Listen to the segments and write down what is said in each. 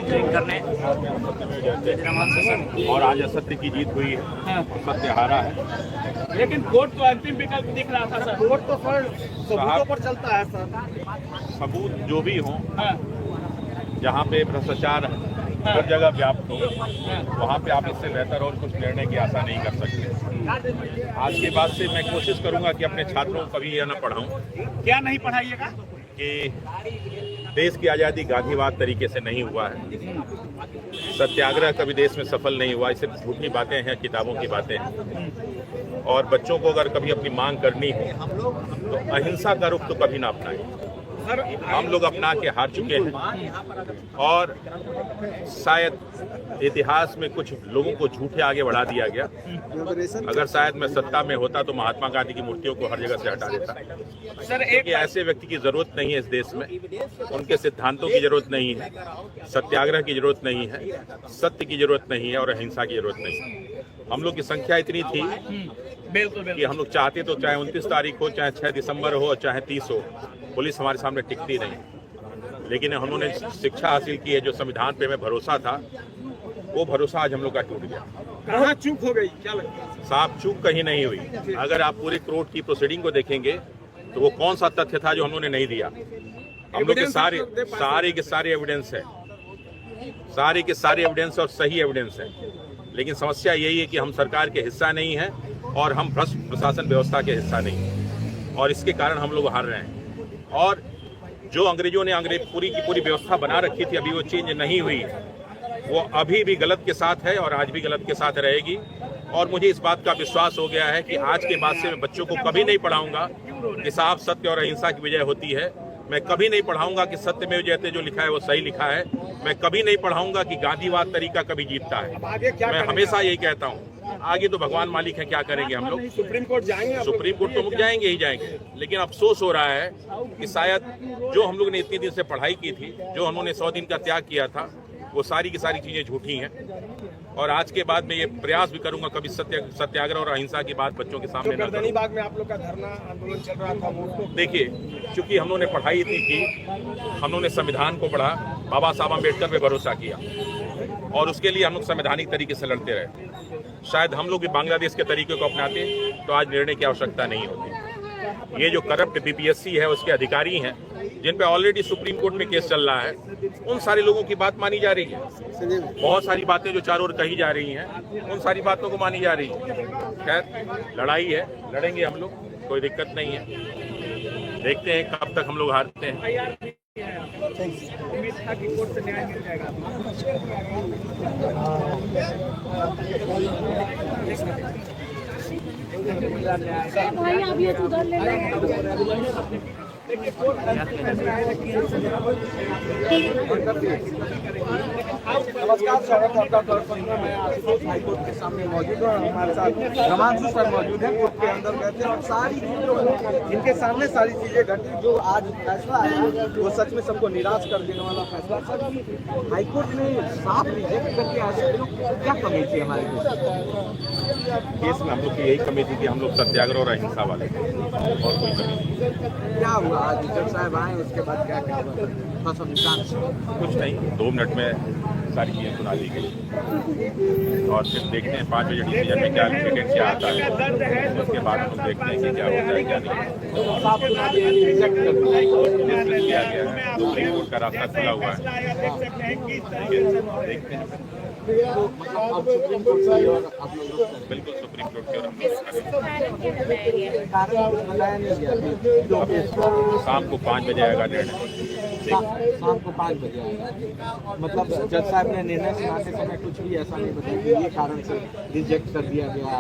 करने और आज असत्य की जीत हुई है। हाँ। सत्य हारा है। लेकिन कोर्ट तो अंतिम विकल्प दिख रहा था सर। कोर्ट तो सर सबूतों पर चलता है सर। सबूत जो भी हो, हाँ, जहाँ पे भ्रष्टाचार हर जगह व्याप्त हो, वहाँ पे आप इससे बेहतर और कुछ निर्णय की आशा नहीं कर सकते। आज के बाद से मैं कोशिश करूंगा कि अपने छात्रों को कभी यह न पढ़ाऊं क्या नहीं पढ़ाइएगा? कि देश की आज़ादी गांधीवाद तरीके से नहीं हुआ है, सत्याग्रह कभी देश में सफल नहीं हुआ, सिर्फ झूठी बातें हैं, किताबों की बातें हैं। और बच्चों को अगर कभी अपनी मांग करनी हो तो अहिंसा का रुख तो कभी ना अपनाएं। हम लोग अपना के हार चुके हैं और शायद इतिहास में कुछ लोगों को झूठे आगे बढ़ा दिया गया। अगर शायद मैं सत्ता में होता तो महात्मा गांधी की मूर्तियों को हर जगह से हटा देता। सर क्योंकि ऐसे व्यक्ति की जरूरत नहीं है इस देश में, उनके सिद्धांतों की जरूरत नहीं है, सत्याग्रह की जरूरत नहीं है, सत्य की जरूरत नहीं है और अहिंसा की जरूरत नहीं है। हम लोग की संख्या इतनी थी कि हम लोग चाहते तो चाहे 29 तारीख हो, चाहे 6 दिसंबर हो, चाहे 30 हो, पुलिस हमारे सामने टिकती नहीं। लेकिन हमने शिक्षा हासिल की है, जो संविधान पे हमें भरोसा था, वो भरोसा आज हम लोग का टूट गया। कहाँ चूक हो गई, क्या लगता है? साफ चूक कहीं नहीं हुई। अगर आप पूरे कोर्ट की प्रोसीडिंग को देखेंगे तो वो कौन सा तथ्य था जो हम लोगों ने नहीं दिया। हम लोग के सारे एविडेंस है, सारे के सारे एविडेंस और सही एविडेंस है। लेकिन समस्या यही है कि हम सरकार के हिस्सा नहीं है और हम भ्रष्ट प्रशासन व्यवस्था के हिस्सा नहीं है, और इसके कारण हम लोग हार रहे हैं। और जो अंग्रेजों ने पूरी की पूरी व्यवस्था बना रखी थी, अभी वो चेंज नहीं हुई, वो अभी भी गलत के साथ है और आज भी गलत के साथ रहेगी। और मुझे इस बात का विश्वास हो गया है कि आज के बाद से मैं बच्चों को कभी नहीं पढ़ाऊंगा कि साहब सत्य और अहिंसा की विजय होती है। मैं कभी नहीं पढ़ाऊंगा कि सत्य में जयते जो लिखा है वो सही लिखा है। मैं कभी नहीं पढ़ाऊंगा कि गांधीवाद तरीका कभी जीतता है। मैं हमेशा यही कहता हूँ, आगे तो भगवान मालिक है, क्या करेंगे हम लोग। सुप्रीम कोर्ट जाएंगे? सुप्रीम कोर्ट तो जाएंगे ही जाएंगे। लेकिन अफसोस हो रहा है कि शायद जो हम लोग ने इतने दिन से पढ़ाई की थी, जो उन्होंने 100 दिन का त्याग किया था, वो सारी की सारी चीजें झूठी हैं। और आज के बाद मैं ये प्रयास भी करूंगा कभी सत्याग्रह और अहिंसा की बात बच्चों के सामने न करूं। बाग में आप लोग का धरना आंदोलन चल रहा था, वो देखिए, चूंकि हम लोगों ने पढ़ाई थी कि हम लोगों ने संविधान को पढ़ा, बाबा साहब अम्बेडकर पे भरोसा किया और उसके लिए हम लोग संवैधानिक तरीके से लड़ते रहे। शायद हम लोग भी बांग्लादेश के तरीके को अपनाते तो आज निर्णय की आवश्यकता नहीं होती। ये जो करप्ट बीपीएससी है, उसके अधिकारी हैं जिन पे ऑलरेडी सुप्रीम कोर्ट में केस चल रहा है, उन सारे लोगों की बात मानी जा रही है। बहुत सारी बातें जो चारों ओर कही जा रही हैं, उन सारी बातों को मानी जा रही है। खैर, लड़ाई है, लड़ेंगे हम लोग, कोई दिक्कत नहीं है। देखते हैं कब तक हम लोग हारते हैं। उम्मीद था कि कोर्ट से न्याय मिल जाएगा। भाई आप ये उधर ले लेंगे। नमस्कार, स्वागत है आपका दर्पण में। मैं आशुतोष हाईकोर्ट के सामने मौजूद हूँ। हमारे साथ रमांशु सर मौजूद हैं। कोर्ट के अंदर गए थे और सारी चीजें, इनके सामने सारी चीजें घटी। जो आज फैसला आया वो सच में सबको निराश कर देने वाला फैसला। सर, हाईकोर्ट ने साफ रिजेक्ट करके ऐसे क्या कमी थी हमारे केस में? हम लोग की यही कमी थी कि हम लोग सत्याग्रह और अहिंसा वाले थे, और कोई कमी नहीं। क्या हुआ आज जज साहब आए, उसके बाद क्या क्या हुआ? कुछ नहीं, 2 मिनट में सारी चीजें सुना दी गई और फिर देखते हैं 5 बजे डिसीजन में क्या लिमिटेड क्या आता है। उसके बाद हम देखते हैं कि क्या होता है, क्या नहीं। किया गया है, सुप्रीम कोर्ट का रास्ता खुला हुआ है, देखते हैं। बिल्कुल सुप्रीम कोर्ट की ओर हम लोग शाम को 5 बजे आएगा निर्णय। शाम को 5 बजे आएगा। मतलब जज साहब ने निर्णय सुनाते समय कुछ भी ऐसा नहीं बताया कि ये कारण से रिजेक्ट कर दिया गया।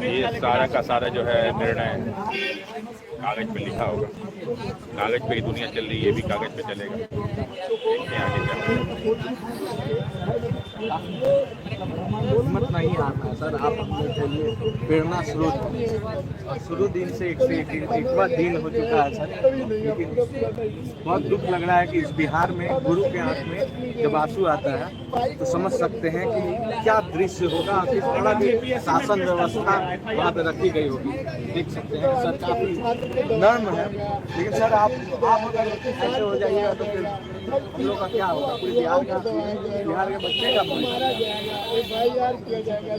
ये सारा का सारा जो है निर्णय कागज पे लिखा होगा, कागज पे ही दुनिया चल रही है, ये भी कागज पे चलेगा। आगे हिम्मत नहीं आता सर, आप अपने के लिए प्रेरणा स्रोत शुरू दिन से एक दिन हो चुका है सर। लेकिन बहुत दुख लग रहा है कि इस बिहार में गुरु के आंख में जब आंसू आता है तो समझ सकते हैं कि क्या दृश्य होगा, किस तरह की शासन व्यवस्था वहाँ पे रखी गई होगी। देख सकते हैं सर, काफी नर्म है, लेकिन सर आप अगर ऐसे हो जाइएगा तो फिर हम लोग का क्या होगा? पूरे बिहार के बच्चे का मारा जाएगा, FIR किया जाएगा,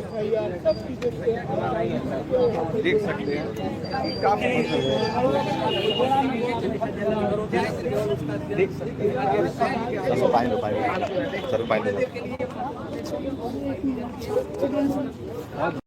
FIR सब चीजें देख सकते हैं काफी देख सकते हैं। सर,